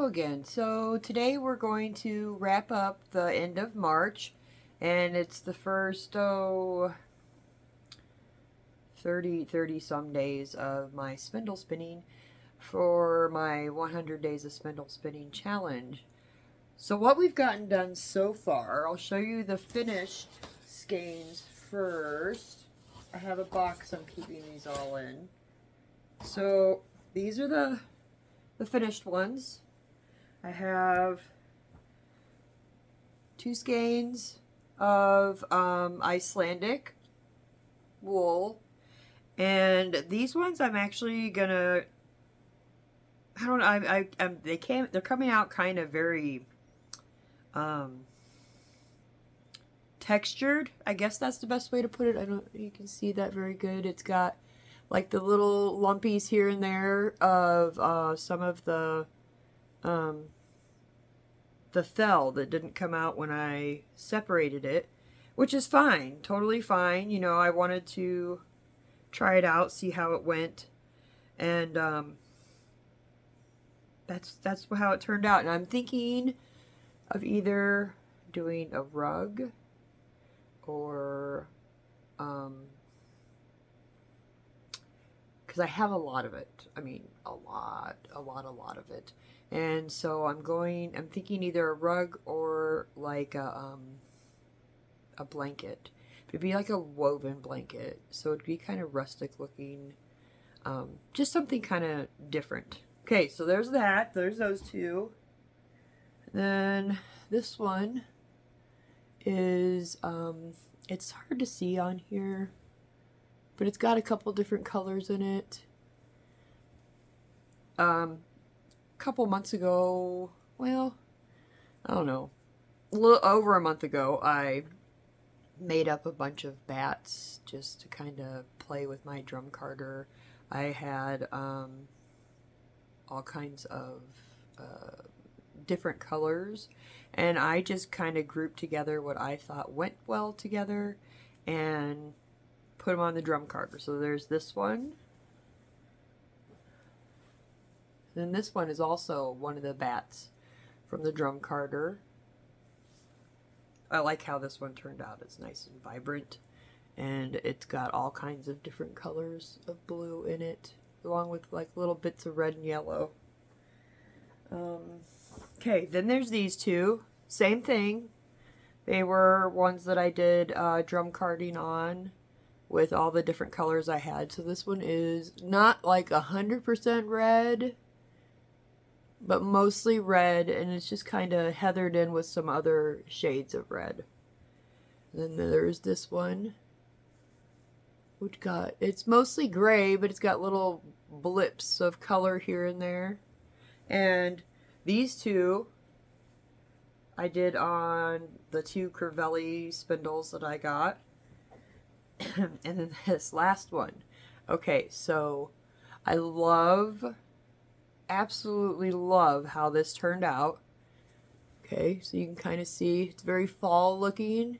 again. So today we're going to wrap up the end of March, and it's the first 30 some days of my spindle spinning for my 100 days of spindle spinning challenge. So what we've gotten done so far, I'll show you the finished skeins first. I have a box I'm keeping these all in. So these are the finished ones. I have 2 skeins of Icelandic wool, and these ones I'm actually gonna, I don't know, they're coming out kind of very textured. I guess that's the best way to put it. I don't, you can see that very good. It's got like the little lumpies here and there of some of the fell that didn't come out when I separated it, which is fine, totally fine. You know, I wanted to try it out, see how it went, and that's how it turned out. And I'm thinking of either doing a rug or because I have a lot of it. I mean, a lot of it. And so I'm thinking either a rug or like a blanket. It'd be like a woven blanket, so it'd be kind of rustic looking, just something kind of different. Okay, so there's that. There's those two. Then this one is, it's hard to see on here, but it's got a couple different colors in it. A couple months ago, well, I don't know, a little over a month ago, I made up a bunch of bats just to kind of play with my drum carder. I had all kinds of different colors, and I just kind of grouped together what I thought went well together and put them on the drum carder. So there's this one. Then this one is also one of the bats from the drum carder. I like how this one turned out. It's nice and vibrant, and it's got all kinds of different colors of blue in it, along with like little bits of red and yellow. Okay, then there's these two. Same thing. They were ones that I did drum carding on with all the different colors I had. So this one is not like 100% red, but mostly red, and it's just kind of heathered in with some other shades of red. And then there's this one, which it's mostly gray, but it's got little blips of color here and there. And these two I did on the 2 Crivelli spindles that I got. And then this last one. Okay, so I absolutely love how this turned out. Okay, so you can kind of see it's very fall looking.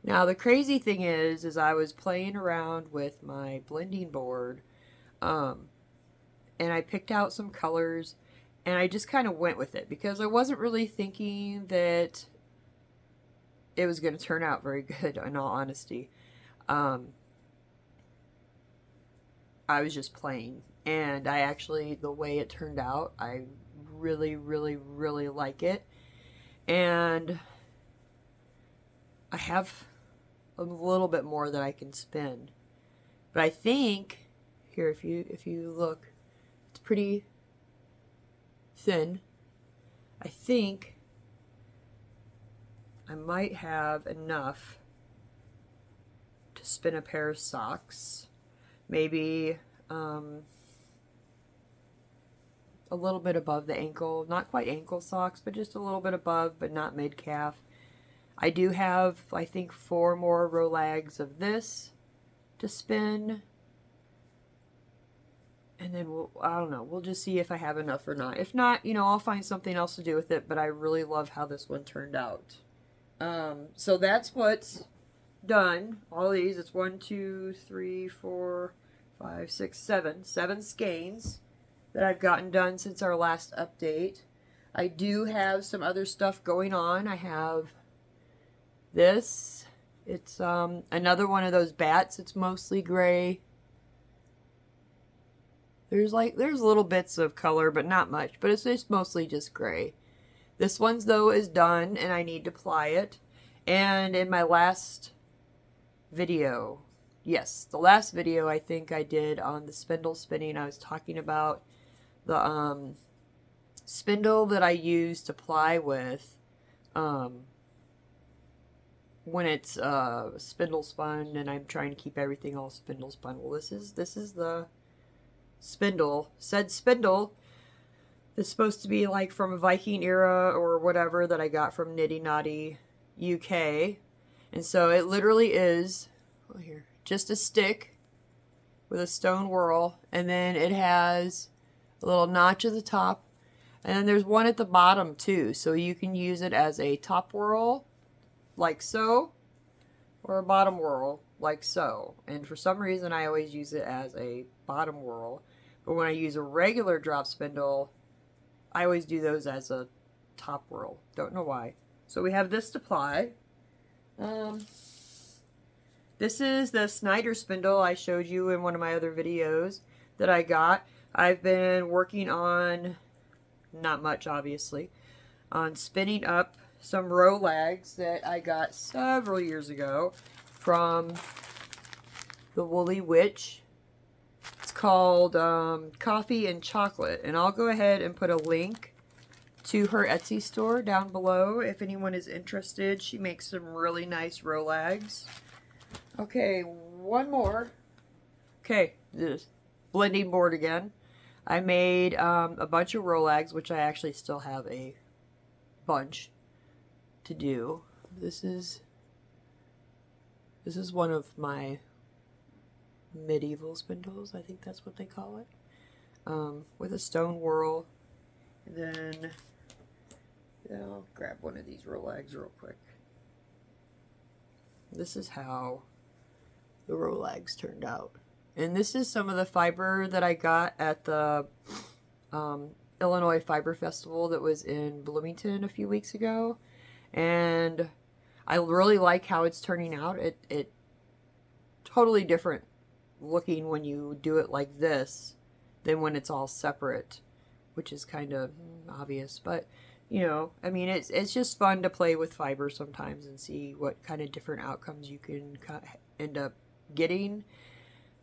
Now the crazy thing is I was playing around with my blending board, and I picked out some colors, and I just kind of went with it because I wasn't really thinking that it was going to turn out very good, in all honesty. I was just playing, and I actually, the way it turned out, I really like it. And I have a little bit more that I can spin, but I think here, if you look, it's pretty thin. I think I might have enough to spin a pair of socks, maybe a little bit above the ankle, not quite ankle socks, but just a little bit above, but not mid-calf. I do have, I think, 4 more row lags of this to spin, and then I don't know, we'll just see if I have enough or not. If not, you know, I'll find something else to do with it, but I really love how this one turned out. So that's what's done. All these, it's 1, 2, 3, 4, 5, 6, 7 skeins that I've gotten done since our last update. I do have some other stuff going on. I have this. It's another one of those bats. It's mostly gray. There's little bits of color, but not much. But it's just mostly just gray. This one's though is done, and I need to ply it. And in my last video, yes, the last video I think I did on the spindle spinning, I was talking about the spindle that I use to ply with when it's spindle spun, and I'm trying to keep everything all spindle spun. Well, this is the spindle. Said spindle. It's supposed to be like from a Viking era or whatever that I got from Nitty Naughty UK. And so it literally is, oh, here, just a stick with a stone whorl, and then it has a little notch at the top, and then there's one at the bottom too, so you can use it as a top whorl like so, or a bottom whorl like so. And for some reason I always use it as a bottom whorl, but when I use a regular drop spindle I always do those as a top whorl. Don't know why. So we have this to ply. This is the Snyder spindle I showed you in one of my other videos that I got. I've been working on, not much obviously, on spinning up some row lags that I got several years ago from the Woolly Witch. It's called Coffee and Chocolate, and I'll go ahead and put a link to her Etsy store down below if anyone is interested. She makes some really nice row lags. Okay, one more. Okay, this blending board again. I made a bunch of row lags, which I actually still have a bunch to do. This is one of my medieval spindles, I think that's what they call it, with a stone whorl. And then I'll grab one of these row lags real quick. This is how the row lags turned out. And this is some of the fiber that I got at the Illinois Fiber Festival that was in Bloomington a few weeks ago. And I really like how it's turning out. It totally different looking when you do it like this than when it's all separate, which is kind of obvious. But, you know, I mean, it's just fun to play with fiber sometimes and see what kind of different outcomes you can end up getting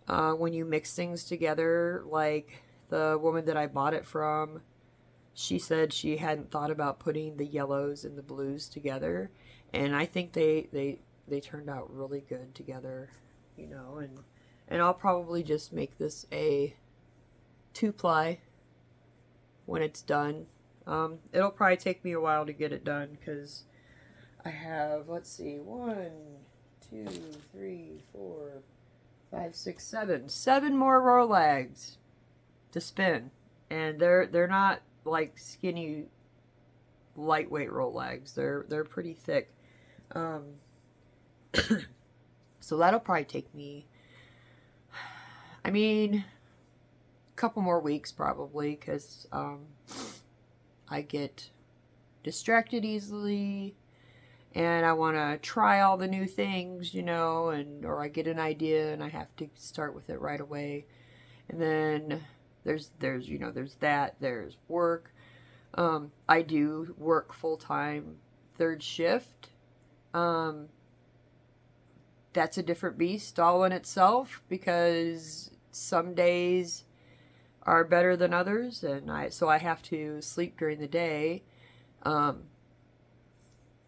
when you mix things together. Like the woman that I bought it from, she said she hadn't thought about putting the yellows and the blues together, and I think they turned out really good together, you know. And I'll probably just make this a 2-ply when it's done. It'll probably take me a while to get it done because I have, let's see, 1, 2, 3, 4, 5, 6, 7 more row lags to spin, and they're not like skinny lightweight roll lags. They're pretty thick. So that'll probably take me, I mean, a couple more weeks probably, because I get distracted easily and I want to try all the new things, you know, or I get an idea and I have to start with it right away. And then there's work. I do work full-time 3rd shift. That's a different beast all in itself, because some days are better than others, and so I have to sleep during the day.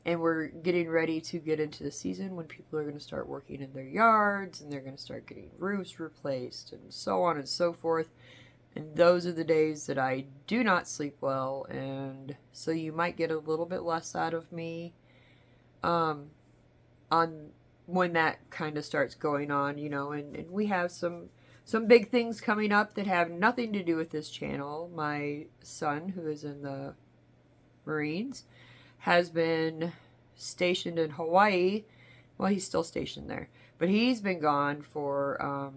And we're getting ready to get into the season when people are going to start working in their yards, and they're going to start getting roofs replaced and so on and so forth. And those are the days that I do not sleep well, and so you might get a little bit less out of me on when that kind of starts going on, you know. And we have some big things coming up that have nothing to do with this channel. My son, who is in the Marines, has been stationed in Hawaii. Well, he's still stationed there, but he's been gone for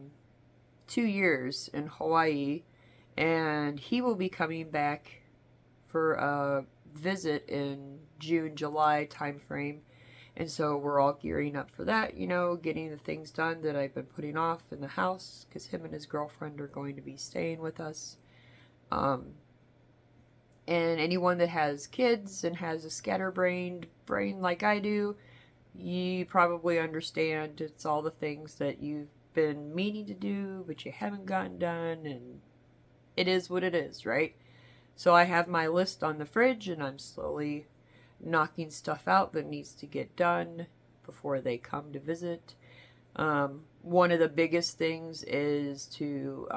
2 years in Hawaii, and he will be coming back for visit in June, July time frame. And so we're all gearing up for that, you know, getting the things done that I've been putting off in the house because him and his girlfriend are going to be staying with us. And anyone that has kids and has a scatterbrained brain like I do, you probably understand it's all the things that you've been meaning to do, but you haven't gotten done, and it is what it is, right? So I have my list on the fridge, and I'm slowly knocking stuff out that needs to get done before they come to visit. One of the biggest things is to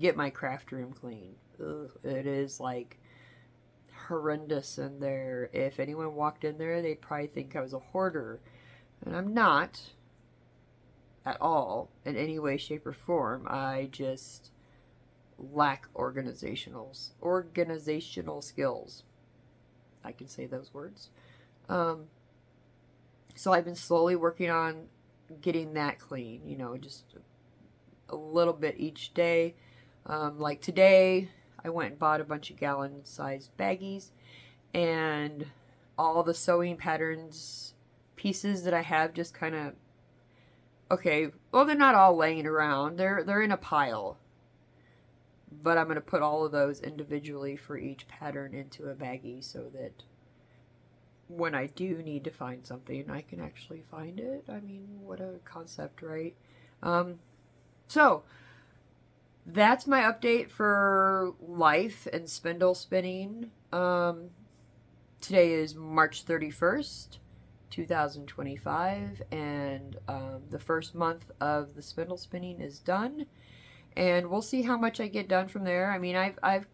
get my craft room clean. Ugh, it is like horrendous in there. If anyone walked in there, they'd probably think I was a hoarder. And I'm not at all in any way, shape, or form. I just lack organizational skills. I can say those words. So I've been slowly working on getting that clean, you know, just a little bit each day. Like today, I went and bought a bunch of gallon-sized baggies, and all the sewing patterns pieces that I have just kind of, okay, well, they're not all laying around. They're in a pile. But I'm going to put all of those individually for each pattern into a baggie so that when I do need to find something, I can actually find it. I mean, what a concept, right? So that's my update for life and spindle spinning. Today is March 31st, 2025, and the first month of the spindle spinning is done. And we'll see how much I get done from there. I mean, I've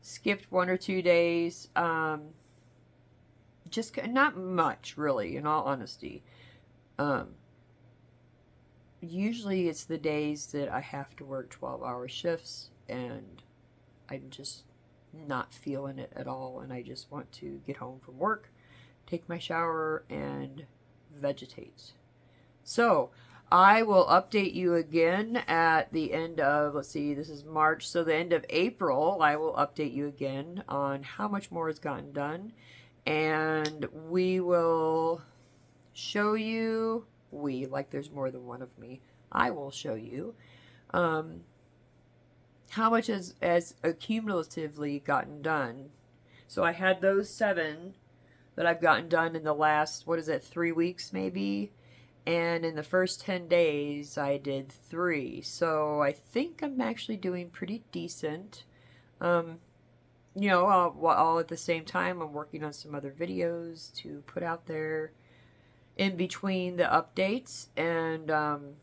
skipped 1 or 2 days. Just not much, really, in all honesty. Usually it's the days that I have to work 12-hour shifts, and I'm just not feeling it at all, and I just want to get home from work, take my shower, and vegetate. So I will update you again at the end of, let's see, this is March, so the end of April, I will update you again on how much more has gotten done, and we will show you, like there's more than one of me, I will show you how much has accumulatively gotten done. So I had those 7 that I've gotten done in the last, 3 weeks maybe? And in the first 10 days, I did 3. So I think I'm actually doing pretty decent. You know, all at the same time, I'm working on some other videos to put out there in between the updates. And I'm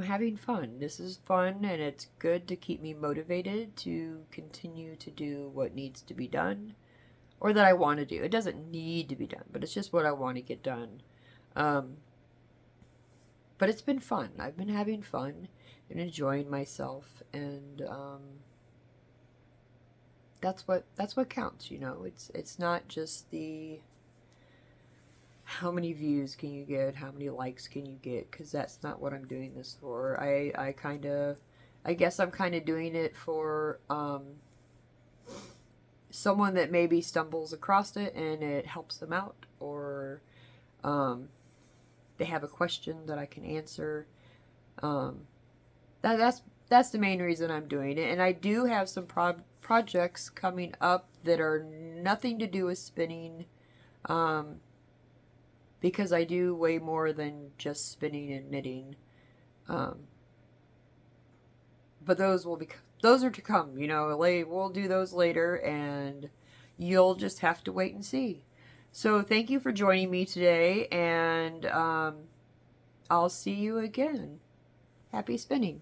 having fun. This is fun, and it's good to keep me motivated to continue to do what needs to be done. Or that I want to do. It doesn't need to be done, but it's just what I want to get done. But it's been fun. I've been having fun and enjoying myself, and that's what counts, you know. It's not just the how many views can you get, how many likes can you get, because that's not what I'm doing this for. I guess I'm kind of doing it for someone that maybe stumbles across it and it helps them out, or they have a question that I can answer. That's the main reason I'm doing it. And I do have some projects coming up that are nothing to do with spinning, because I do way more than just spinning and knitting. But those are to come, you know. We'll do those later, and you'll just have to wait and see. So thank you for joining me today, and I'll see you again. Happy spinning.